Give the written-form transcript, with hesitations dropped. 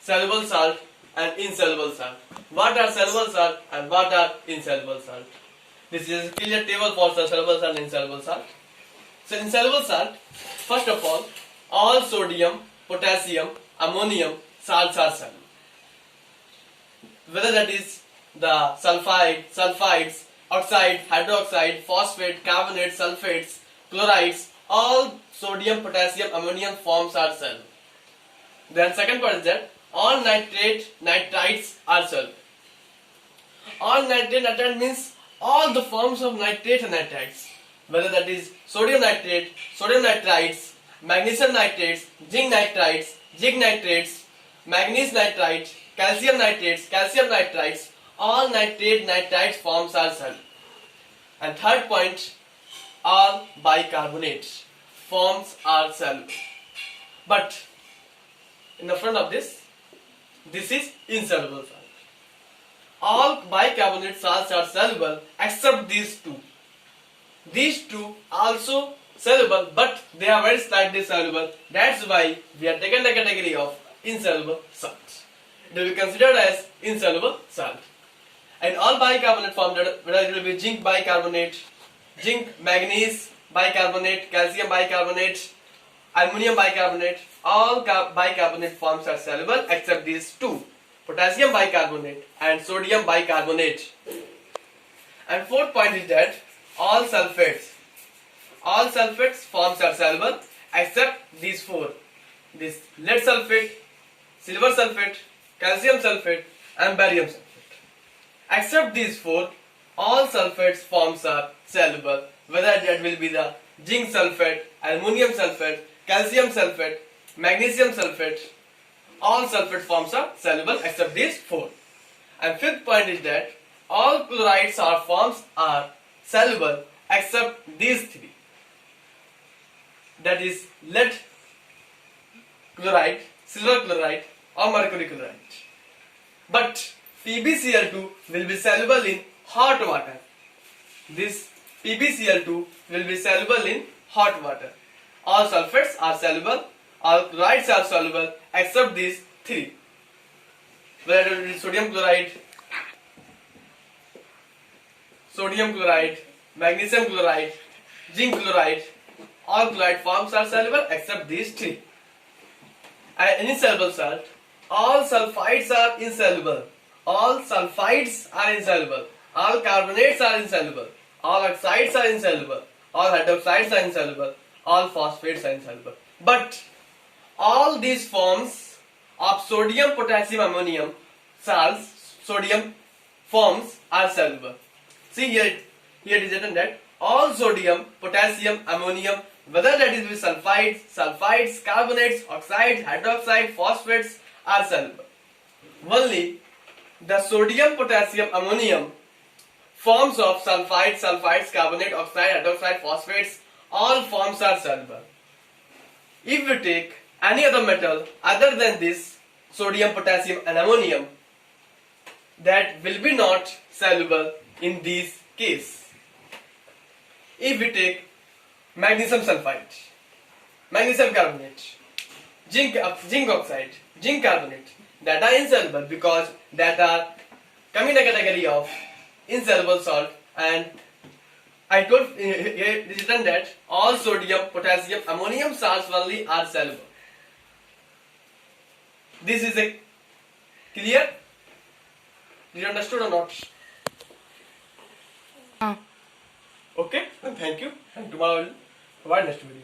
soluble salt and insoluble salt. What are soluble salt and what are insoluble salt? This is a clear table for soluble salt and insoluble salt. So insoluble salt, first of all sodium, potassium, ammonium salts are soluble. Whether that is the sulfides, oxide, hydroxide, phosphate, carbonate, sulfates, chlorides, all sodium, potassium, ammonium forms are soluble. Then second part is that all nitrites are soluble. All nitrite means all the forms of nitrate and nitrites, whether that is sodium nitrate, sodium nitrites, magnesium nitrates, zinc nitrates, manganese nitrite, calcium nitrates, calcium nitrites, all nitrites forms are soluble. And third point, all bicarbonate forms are soluble. But in the front of this is insoluble salt. All bicarbonate salts are soluble except these two. These two also soluble, but they are very slightly soluble. That's why we are taken the category of insoluble salt. It will be considered as insoluble salt. And all bicarbonate form, whether it will be zinc bicarbonate, zinc manganese bicarbonate, calcium bicarbonate, ammonium bicarbonate, all bicarbonate forms are soluble except these two, potassium bicarbonate and sodium bicarbonate. And fourth point is that all sulfates forms are soluble except these four, this lead sulfate, silver sulfate, calcium sulfate and barium sulfate. Except these four, all sulfates forms are soluble, whether that will be the zinc sulfate, ammonium sulfate, calcium sulfate, magnesium sulfate, all sulfate forms are soluble except these four. And fifth point is that all chlorides or forms are soluble except these three, that is lead chloride, silver chloride or mercury chloride. But PbCl2 will be soluble in hot water. This PbCl2 will be soluble in hot water. All sulfates are soluble, all chlorides are soluble except these three. Whether it is sodium chloride, magnesium chloride, zinc chloride, all chloride forms are soluble except these three. And insoluble salt, all sulfides are insoluble. All sulfides are insoluble. All carbonates are insoluble. All oxides are insoluble. All hydroxides are insoluble. All phosphates are insoluble. But all these forms of sodium, potassium, ammonium salts, sodium forms are soluble. See here it is written that all sodium, potassium, ammonium, whether that is with sulfides, carbonates, oxides, hydroxide, phosphates are soluble. Only the sodium, potassium, ammonium forms of sulfides, carbonate, oxide, hydroxide, phosphates, all forms are soluble. If we take any other metal other than this sodium, potassium and ammonium, that will be not soluble in this case. If we take magnesium sulfide, magnesium carbonate, zinc oxide, zinc carbonate, that are insoluble because that are coming in the category of insoluble salt. And I told it is written that all sodium, potassium, ammonium salts only are soluble. This is a clear? Did you understood or not? Okay, thank you. And tomorrow I will provide next video.